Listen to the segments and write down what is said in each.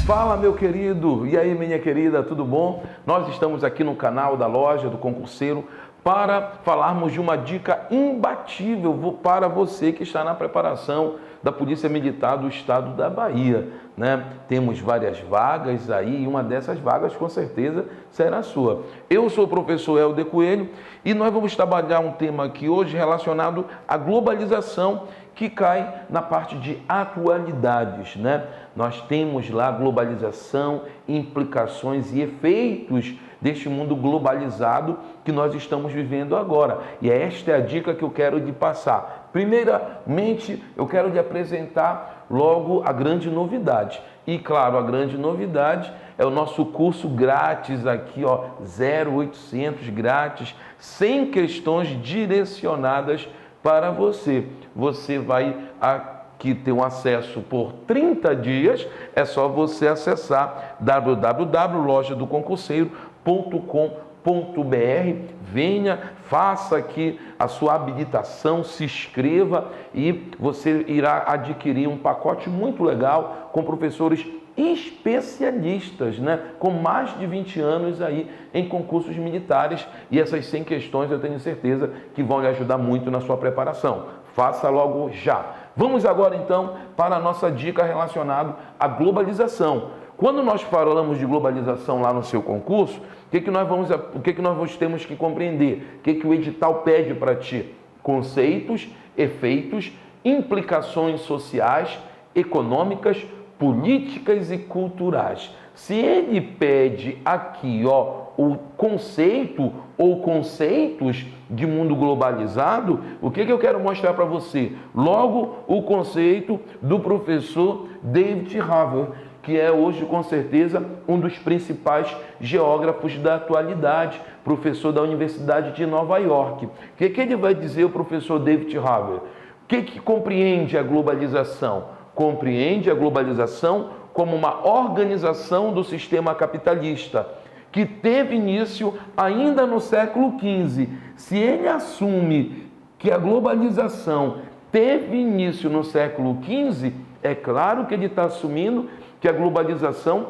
Fala, meu querido! E aí, minha querida, tudo bom? Nós estamos aqui no canal da Loja do Concurseiro para falarmos de uma dica imbatível para você que está na preparação da Polícia Militar do Estado da Bahia, né? Temos várias vagas aí e uma dessas vagas com certeza será a sua. Eu sou o professor Helder Coelho e nós vamos trabalhar um tema aqui hoje relacionado à globalização, que cai na parte de atualidades, né? Nós temos lá globalização, implicações e efeitos deste mundo globalizado que nós estamos vivendo agora. E esta é a dica que eu quero lhe passar. Primeiramente, eu quero lhe apresentar logo a grande novidade. E claro, a grande novidade é o nosso curso grátis aqui, ó, 0800 grátis, sem questões direcionadas para você. Você vai aqui ter um acesso por 30 dias, é só você acessar www.lojadoconcurseiro.com.br. Venha, faça aqui a sua habilitação, se inscreva e você irá adquirir um pacote muito legal com professores especialistas, né? Com mais de 20 anos aí em concursos militares, e essas 100 questões eu tenho certeza que vão lhe ajudar muito na sua preparação. Faça logo já. Vamos agora então para a nossa dica relacionada à globalização. Quando nós falamos de globalização lá no seu concurso, o que nós temos que compreender? O que o edital pede para ti? Conceitos, efeitos, implicações sociais, econômicas, políticas e culturais. Se ele pede aqui, ó, o conceito ou conceitos de mundo globalizado, o que eu quero mostrar para você? Logo, o conceito do professor David Harvey, que é hoje, com certeza, um dos principais geógrafos da atualidade, professor da Universidade de Nova York. O que ele vai dizer, o professor David Harvey? O que compreende a globalização? Compreende a globalização como uma organização do sistema capitalista, que teve início ainda no século XV. Se ele assume que a globalização teve início no século XV, é claro que ele está assumindo que a globalização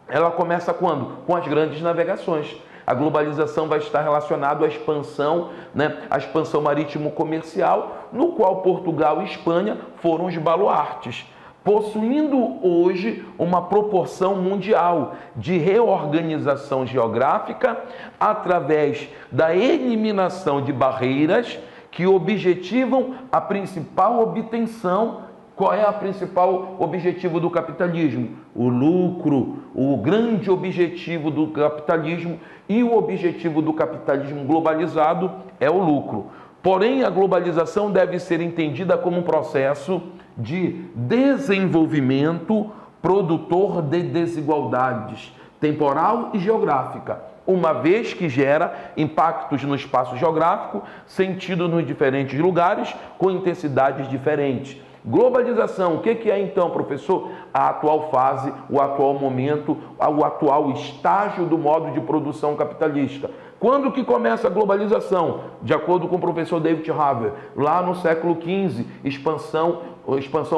ela começa quando? Com as grandes navegações. A globalização vai estar relacionada à expansão, né? A expansão marítimo-comercial, no qual Portugal e Espanha foram os baluartes, possuindo hoje uma proporção mundial de reorganização geográfica através da eliminação de barreiras que objetivam a principal obtenção. Qual é o principal objetivo do capitalismo? O lucro, o grande objetivo do capitalismo, e o objetivo do capitalismo globalizado é o lucro. Porém, a globalização deve ser entendida como um processo de desenvolvimento produtor de desigualdades temporal e geográfica, uma vez que gera impactos no espaço geográfico, sentido nos diferentes lugares, com intensidades diferentes. Globalização, o que é então, professor? A atual fase, o atual momento, o atual estágio do modo de produção capitalista. Quando que começa a globalização? De acordo com o professor David Harvey, lá no século XV, expansão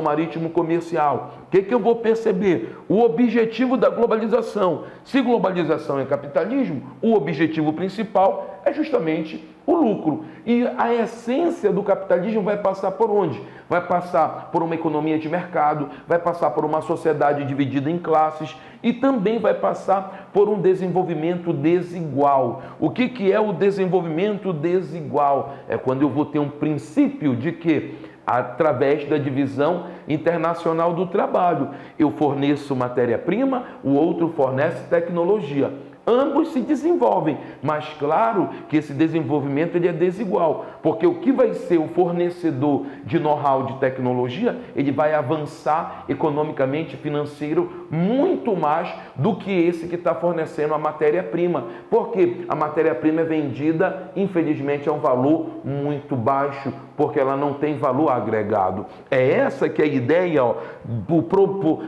marítimo-comercial. O que eu vou perceber? O objetivo da globalização. Se globalização é capitalismo, o objetivo principal é justamente o lucro. E a essência do capitalismo vai passar por onde? Vai passar por uma economia de mercado, vai passar por uma sociedade dividida em classes e também vai passar por um desenvolvimento desigual. O que é o desenvolvimento desigual? É quando eu vou ter um princípio de que, através da divisão internacional do trabalho, eu forneço matéria-prima, o outro fornece tecnologia. Ambos se desenvolvem, mas claro que esse desenvolvimento ele é desigual, porque o que vai ser o fornecedor de know-how de tecnologia, ele vai avançar economicamente, financeiro, muito mais do que esse que está fornecendo a matéria-prima, porque a matéria-prima é vendida, infelizmente, a um valor muito baixo, porque ela não tem valor agregado. É essa que é a ideia, ó,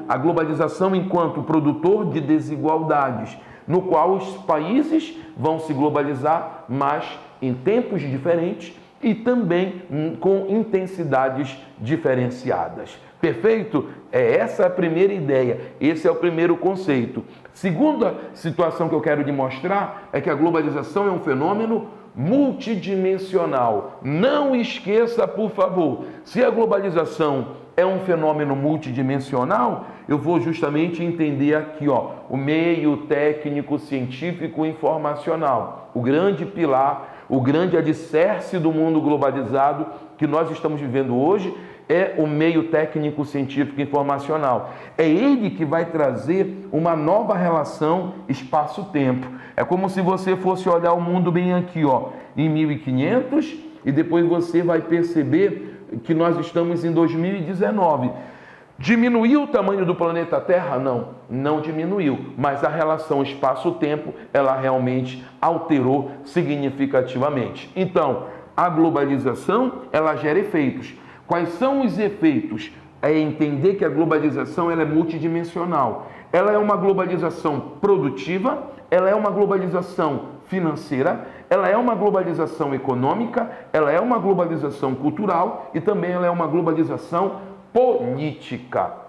a globalização enquanto produtor de desigualdades, no qual os países vão se globalizar, mas em tempos diferentes e também com intensidades diferenciadas. Perfeito? Essa é a primeira ideia, esse é o primeiro conceito. Segunda situação que eu quero lhe mostrar é que a globalização é um fenômeno multidimensional. Não esqueça, por favor, se a globalização é um fenômeno multidimensional, eu vou justamente entender aqui, o meio técnico, científico, informacional. O grande pilar, o grande alicerce do mundo globalizado que nós estamos vivendo hoje é o meio técnico, científico e informacional. É ele que vai trazer uma nova relação espaço-tempo. É como se você fosse olhar o mundo bem aqui, em 1500, e depois você vai perceber que nós estamos em 2019. Diminuiu o tamanho do planeta Terra? Não diminuiu, mas a relação espaço-tempo, ela realmente alterou significativamente. Então, a globalização, ela gera efeitos. Quais são os efeitos? É entender que a globalização ela é multidimensional. Ela é uma globalização produtiva, ela é uma globalização financeira, ela é uma globalização econômica, ela é uma globalização cultural e também ela é uma globalização política.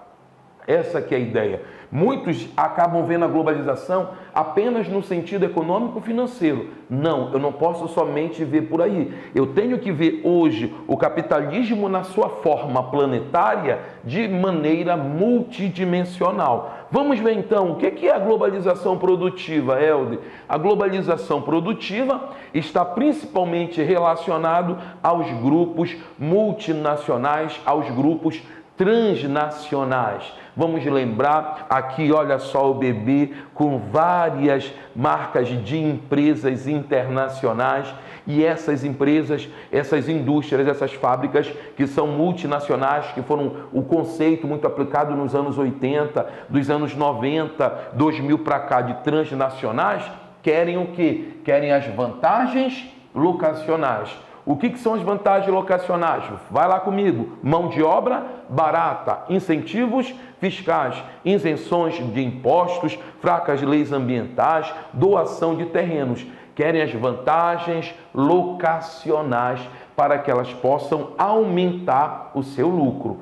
Essa que é a ideia. Muitos acabam vendo a globalização apenas no sentido econômico-financeiro. Não, eu não posso somente ver por aí. Eu tenho que ver hoje o capitalismo na sua forma planetária de maneira multidimensional. Vamos ver então o que é a globalização produtiva, Helder? A globalização produtiva está principalmente relacionado aos grupos multinacionais, aos grupos transnacionais. Vamos lembrar aqui, olha só o bebê com várias marcas de empresas internacionais e essas empresas, essas indústrias, essas fábricas que são multinacionais, que foram o conceito muito aplicado nos anos 80, dos anos 90, 2000 para cá de transnacionais, querem o quê? Querem as vantagens locacionais. O que são as vantagens locacionais? Vai lá comigo. Mão de obra barata, incentivos fiscais, isenções de impostos, fracas leis ambientais, doação de terrenos. Querem as vantagens locacionais para que elas possam aumentar o seu lucro.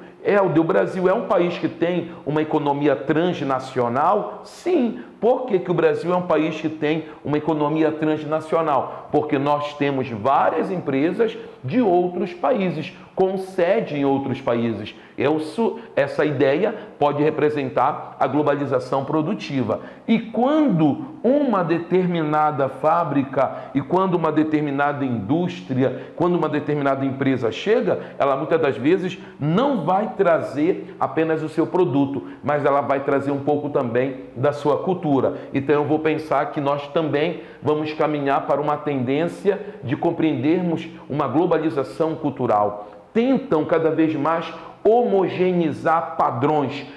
O Brasil é um país que tem uma economia transnacional? Sim. Por que o Brasil é um país que tem uma economia transnacional? Porque nós temos várias empresas de outros países, com sede em outros países. Essa ideia pode representar a globalização produtiva. E quando uma determinada fábrica e quando uma determinada indústria, quando uma determinada empresa chega, ela muitas das vezes não vai trazer apenas o seu produto, mas ela vai trazer um pouco também da sua cultura. Então eu vou pensar que nós também vamos caminhar para uma tendência de compreendermos uma globalização cultural. Tentam cada vez mais homogeneizar padrões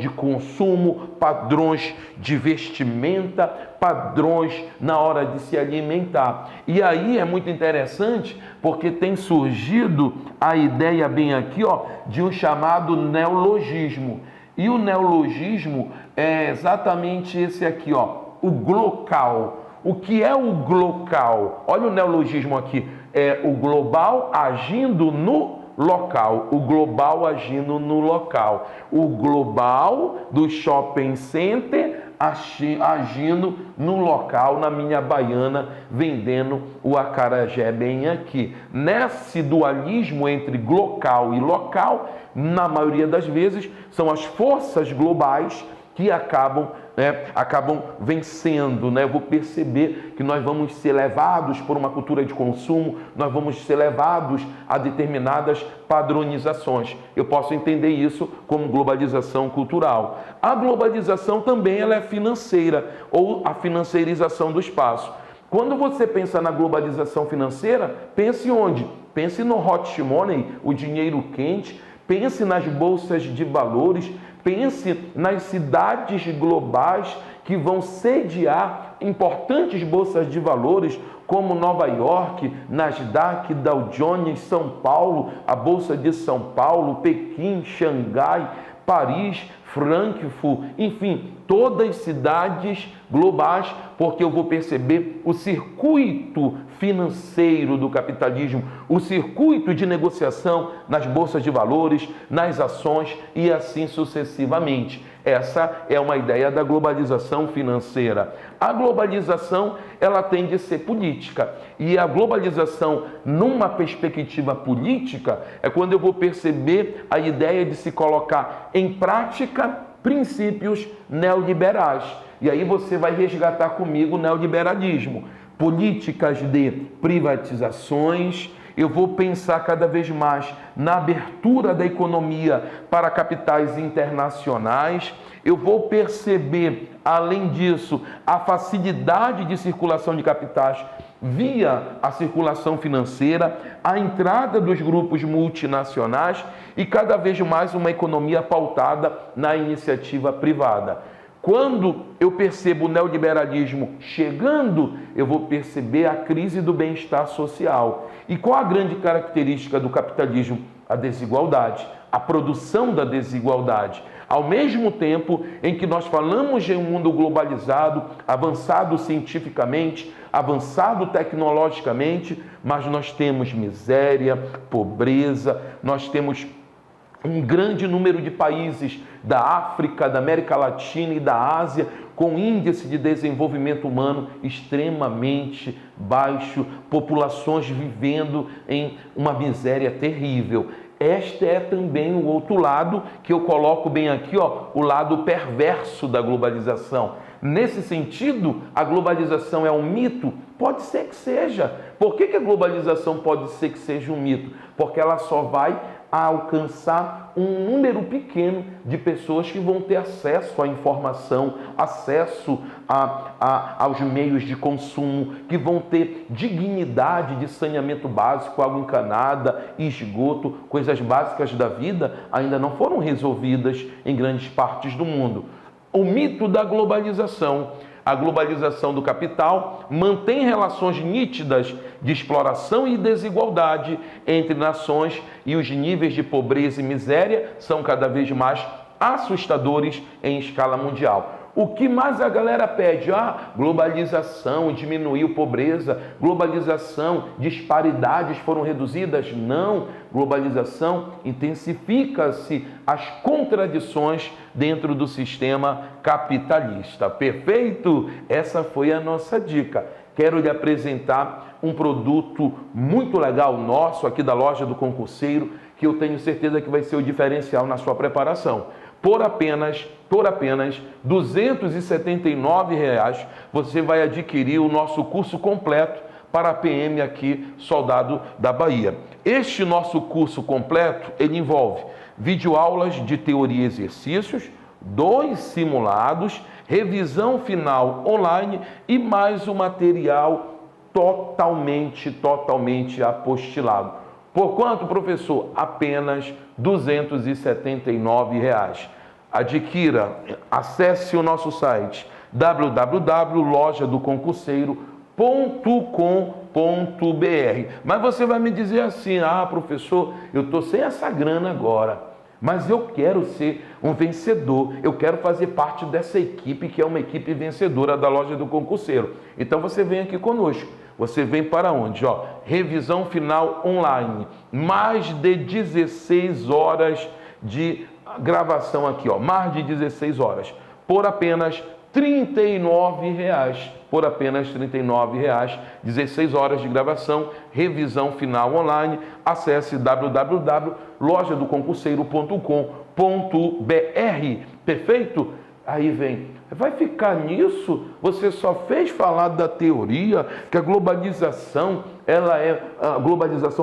de consumo, padrões de vestimenta, padrões na hora de se alimentar. E aí é muito interessante porque tem surgido a ideia bem aqui, de um chamado neologismo. E o neologismo é exatamente esse aqui, o glocal. O que é o glocal? Olha o neologismo aqui. É o global agindo no local. O global agindo no local. O global do shopping center agindo no local, na minha baiana, vendendo o acarajé bem aqui. Nesse dualismo entre glocal e local, na maioria das vezes, são as forças globais que acabam vencendo, Eu vou perceber que nós vamos ser levados por uma cultura de consumo, nós vamos ser levados a determinadas padronizações. Eu posso entender isso como globalização cultural. A globalização também ela é financeira, ou a financeirização do espaço. Quando você pensa na globalização financeira, pense onde? Pense no hot money, o dinheiro quente, pense nas bolsas de valores, pense nas cidades globais que vão sediar importantes bolsas de valores como Nova York, Nasdaq, Dow Jones, São Paulo, a Bolsa de São Paulo, Pequim, Xangai, Paris, Frankfurt, enfim, todas cidades globais, porque eu vou perceber o circuito financeiro do capitalismo, o circuito de negociação nas bolsas de valores, nas ações e assim sucessivamente. Essa é uma ideia da globalização financeira. A globalização, ela tem de ser política. E a globalização, numa perspectiva política, é quando eu vou perceber a ideia de se colocar em prática princípios neoliberais. E aí você vai resgatar comigo o neoliberalismo. Políticas de privatizações. Eu vou pensar cada vez mais na abertura da economia para capitais internacionais. Eu vou perceber, além disso, a facilidade de circulação de capitais via a circulação financeira, a entrada dos grupos multinacionais e cada vez mais uma economia pautada na iniciativa privada. Quando eu percebo o neoliberalismo chegando, eu vou perceber a crise do bem-estar social. E qual a grande característica do capitalismo? A desigualdade, a produção da desigualdade. Ao mesmo tempo em que nós falamos de um mundo globalizado, avançado cientificamente, avançado tecnologicamente, mas nós temos miséria, pobreza, nós temos um grande número de países da África, da América Latina e da Ásia com índice de desenvolvimento humano extremamente baixo, populações vivendo em uma miséria terrível. Este é também o outro lado que eu coloco bem aqui, ó, o lado perverso da globalização. Nesse sentido, a globalização é um mito? Pode ser que seja. Por que a globalização pode ser que seja um mito? Porque ela só vai alcançar um número pequeno de pessoas que vão ter acesso à informação, acesso aos meios de consumo, que vão ter dignidade de saneamento básico, água encanada, esgoto, coisas básicas da vida ainda não foram resolvidas em grandes partes do mundo. O mito da globalização. A globalização do capital mantém relações nítidas de exploração e desigualdade entre nações e os níveis de pobreza e miséria são cada vez mais assustadores em escala mundial. O que mais a galera pede? Globalização, diminuiu pobreza, globalização, disparidades foram reduzidas? Não, globalização, intensifica-se as contradições dentro do sistema capitalista. Perfeito? Essa foi a nossa dica. Quero lhe apresentar um produto muito legal nosso aqui da loja do Concurseiro, que eu tenho certeza que vai ser o diferencial na sua preparação. Por apenas R$ 279, você vai adquirir o nosso curso completo para a PM aqui, Soldado da Bahia. Este nosso curso completo, ele envolve videoaulas de teoria e exercícios, 2 simulados, revisão final online e mais um material totalmente apostilado. Por quanto, professor? Apenas R$ 279. Adquira, acesse o nosso site www.lojadoconcurseiro.com.br. Mas você vai me dizer assim: professor, eu estou sem essa grana agora, mas eu quero ser um vencedor, eu quero fazer parte dessa equipe que é uma equipe vencedora da Loja do Concurseiro. Então você vem aqui conosco. Você vem para onde? Revisão final online, mais de 16 horas de gravação aqui, mais de 16 horas, por apenas R$ 39. Por apenas R$ 39, 16 horas de gravação, revisão final online. Acesse www.lojadoconcurseiro.com.br. Perfeito? Aí vem, vai ficar nisso? Você só fez falar da teoria, que a globalização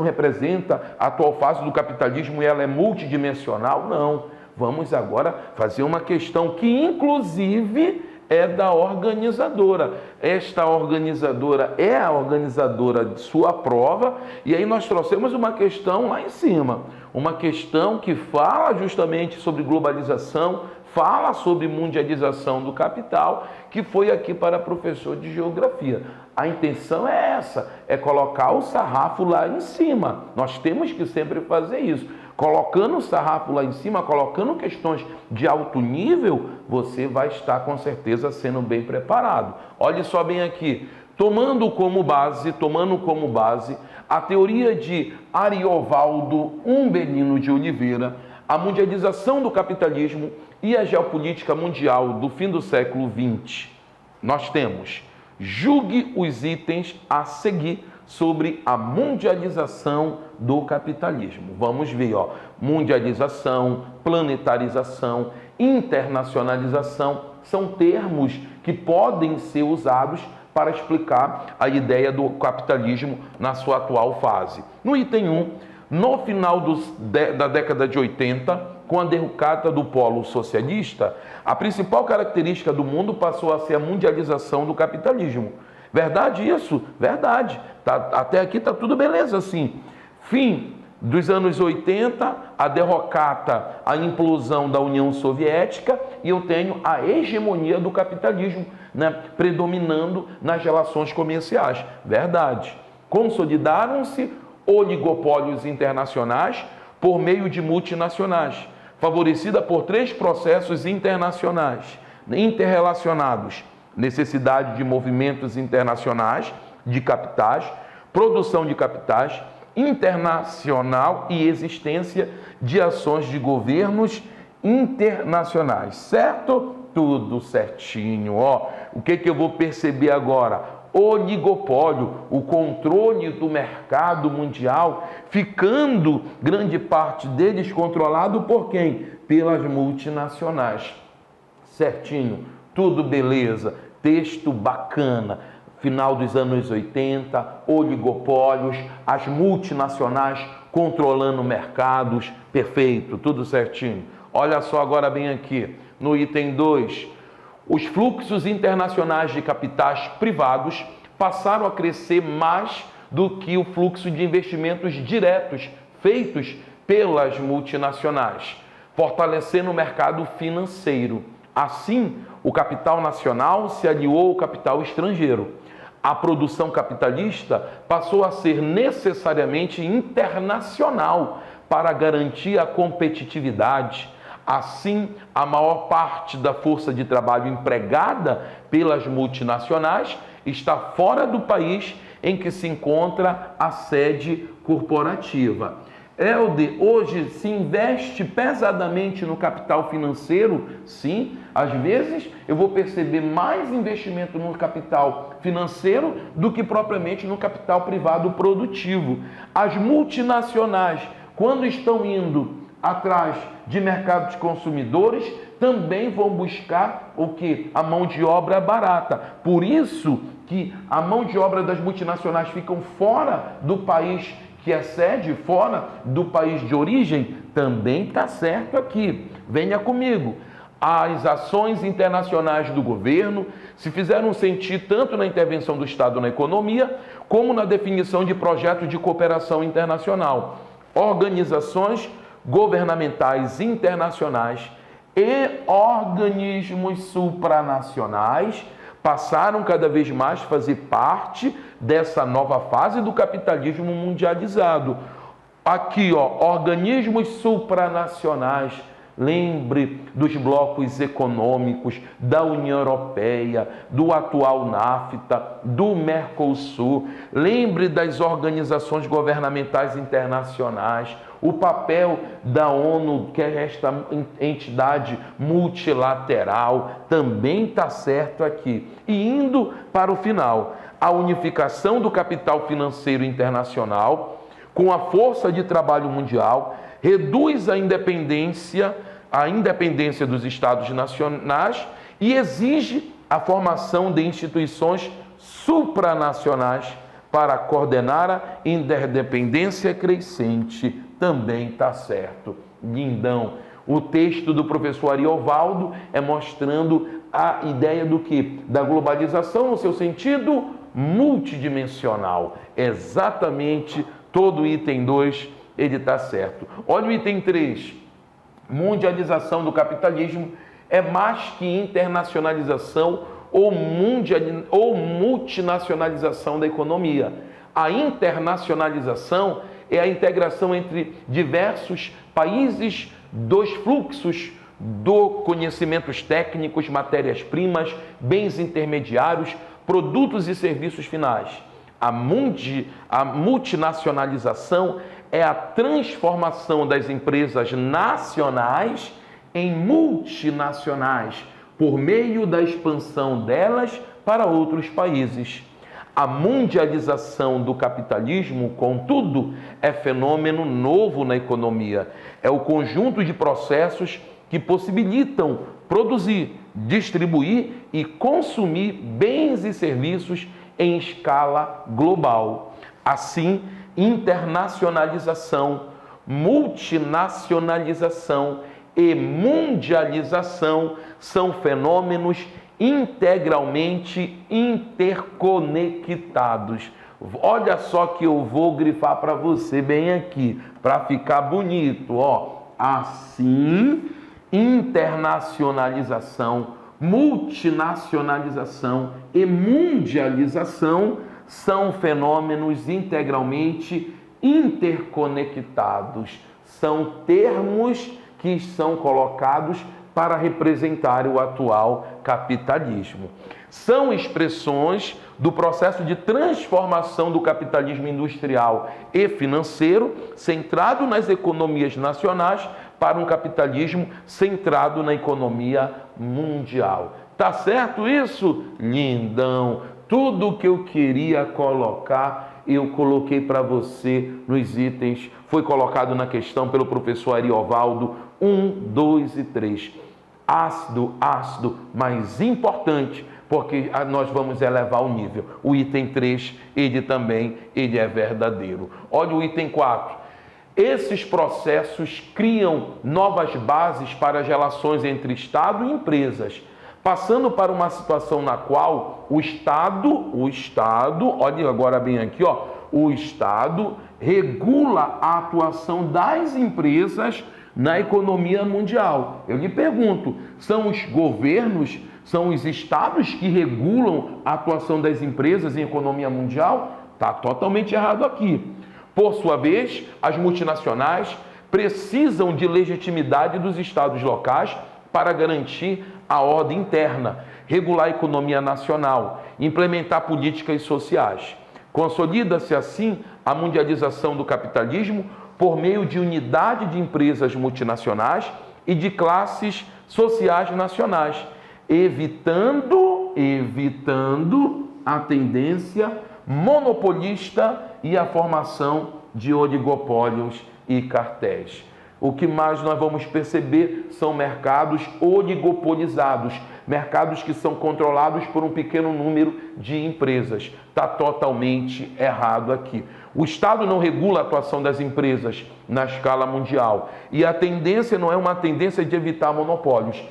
representa a atual fase do capitalismo e ela é multidimensional? Não. Vamos agora fazer uma questão que, inclusive, é da organizadora. Esta organizadora é a organizadora de sua prova, e aí nós trouxemos uma questão lá em cima. Uma questão que fala justamente sobre globalização, fala sobre mundialização do capital, que foi aqui para professor de geografia. A intenção é essa, é colocar o sarrafo lá em cima. Nós temos que sempre fazer isso. colocando o sarrafo lá em cima, colocando questões de alto nível, você vai estar com certeza sendo bem preparado. Olhe só bem aqui, tomando como base a teoria de Ariovaldo Umbelino de Oliveira, a mundialização do capitalismo e a geopolítica mundial do fim do século XX. Nós temos, julgue os itens a seguir sobre a mundialização do capitalismo. Vamos ver, mundialização, planetarização, internacionalização, são termos que podem ser usados para explicar a ideia do capitalismo na sua atual fase. No item 1, no final da década de 80, com a derrocada do polo socialista, a principal característica do mundo passou a ser a mundialização do capitalismo. Verdade isso? Verdade. Até aqui está tudo beleza assim. Fim dos anos 80, a derrocata, a implosão da União Soviética, e eu tenho a hegemonia do capitalismo, predominando nas relações comerciais. Verdade. Consolidaram-se oligopólios internacionais por meio de multinacionais, favorecida por 3 processos internacionais interrelacionados: necessidade de movimentos internacionais de capitais, produção de capitais internacional e existência de ações de governos internacionais. Certo? Tudo certinho. O que eu vou perceber agora? Oligopólio, o controle do mercado mundial, ficando grande parte deles controlado por quem? Pelas multinacionais. Certinho, tudo beleza, texto bacana. Final dos anos 80, oligopólios, as multinacionais controlando mercados, perfeito, tudo certinho. Olha só agora bem aqui, no item 2, os fluxos internacionais de capitais privados passaram a crescer mais do que o fluxo de investimentos diretos feitos pelas multinacionais, fortalecendo o mercado financeiro. Assim, o capital nacional se aliou ao capital estrangeiro. A produção capitalista passou a ser necessariamente internacional para garantir a competitividade. Assim, a maior parte da força de trabalho empregada pelas multinacionais está fora do país em que se encontra a sede corporativa. Helder, hoje se investe pesadamente no capital financeiro? Sim, às vezes eu vou perceber mais investimento no capital financeiro do que propriamente no capital privado produtivo. As multinacionais, quando estão indo atrás de mercado de consumidores, também vão buscar o que? A mão de obra barata. Por isso que a mão de obra das multinacionais ficam fora do país que é sede, fora do país de origem, também está certo aqui. Venha comigo. As ações internacionais do governo se fizeram sentir tanto na intervenção do Estado na economia, como na definição de projetos de cooperação internacional. Organizações governamentais internacionais e organismos supranacionais passaram cada vez mais a fazer parte dessa nova fase do capitalismo mundializado. Aqui, organismos supranacionais. Lembre dos blocos econômicos da União Europeia, do atual NAFTA, do Mercosul. Lembre das organizações governamentais internacionais, o papel da ONU, que é esta entidade multilateral, também está certo aqui. E indo para o final, a unificação do capital financeiro internacional com a força de trabalho mundial reduz a independência dos Estados nacionais e exige a formação de instituições supranacionais para coordenar a interdependência crescente. Também está certo. Lindão. O texto do professor Ariovaldo é mostrando a ideia do que? Da globalização no seu sentido multidimensional. Exatamente todo o item 2 ele está certo. Olha o item 3. Mundialização do capitalismo é mais que internacionalização ou multinacionalização da economia. A internacionalização é a integração entre diversos países dos fluxos do conhecimentos técnicos, matérias-primas, bens intermediários, produtos e serviços finais. A multinacionalização é a transformação das empresas nacionais em multinacionais, por meio da expansão delas para outros países. A mundialização do capitalismo, contudo, é fenômeno novo na economia. É o conjunto de processos que possibilitam produzir, distribuir e consumir bens e serviços em escala global. Assim, internacionalização, multinacionalização e mundialização são fenômenos integralmente interconectados. Olha só que eu vou grifar para você bem aqui, para ficar bonito, ó. Assim, internacionalização, multinacionalização e mundialização são fenômenos integralmente interconectados. São termos que são colocados para representar o atual capitalismo. São expressões do processo de transformação do capitalismo industrial e financeiro, centrado nas economias nacionais, para um capitalismo centrado na economia mundial. Tá certo isso? Lindão! Tudo que eu queria colocar, eu coloquei para você nos itens, foi colocado na questão pelo professor Ariovaldo, 1, 2 e 3. Ácido, ácido, mas importante, porque nós vamos elevar o nível. O item 3, ele é verdadeiro. Olha o item 4. Esses processos criam novas bases para as relações entre Estado e empresas, passando para uma situação na qual o Estado, olha agora bem aqui, ó, o Estado regula a atuação das empresas na economia mundial. Eu lhe pergunto, são os governos, são os estados que regulam a atuação das empresas em economia mundial? Está totalmente errado aqui. Por sua vez, as multinacionais precisam de legitimidade dos estados locais para garantir a ordem interna, regular a economia nacional, implementar políticas sociais. Consolida-se assim a mundialização do capitalismo por meio de unidade de empresas multinacionais e de classes sociais nacionais, evitando a tendência monopolista e a formação de oligopólios e cartéis. O que mais nós vamos perceber são mercados oligopolizados, mercados que são controlados por um pequeno número de empresas. Está totalmente errado aqui. O Estado não regula a atuação das empresas na escala mundial. E a tendência não é uma tendência de evitar monopólios.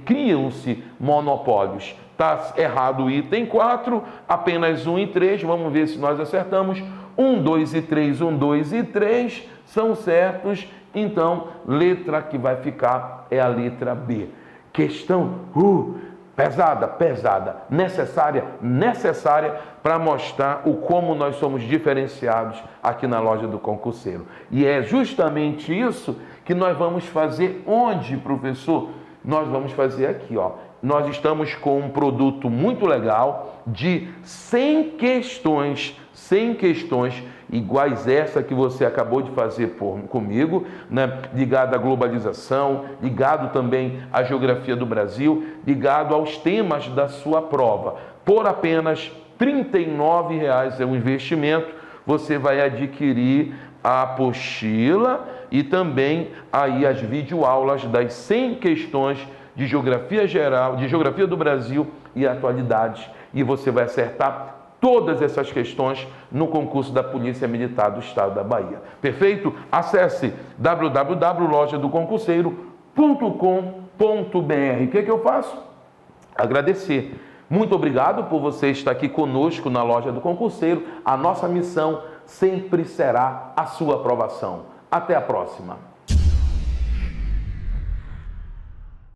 Criam-se monopólios. Está errado o item 4, apenas 1 e 3. Vamos ver se nós acertamos. 1, 2 e 3, 1, 2 e 3 são certos. Então, letra que vai ficar é a letra B. Questão pesada, necessária para mostrar o como nós somos diferenciados aqui na loja do concurseiro. E é justamente isso que nós vamos fazer onde, professor? Nós vamos fazer aqui, ó. Nós estamos com um produto muito legal de 100 questões iguais essa que você acabou de fazer comigo, né? Ligado à globalização, ligado também à geografia do Brasil, ligado aos temas da sua prova. Por apenas R$ 39,00 é um investimento, você vai adquirir a apostila e também aí as videoaulas das 100 questões de geografia geral, de geografia do Brasil e atualidades. E você vai acertar todas essas questões no concurso da Polícia Militar do Estado da Bahia. Perfeito? Acesse www.lojadoconcurseiro.com.br. O que eu faço? Agradecer. Muito obrigado por você estar aqui conosco na Loja do Concurseiro. A nossa missão sempre será a sua aprovação. Até a próxima.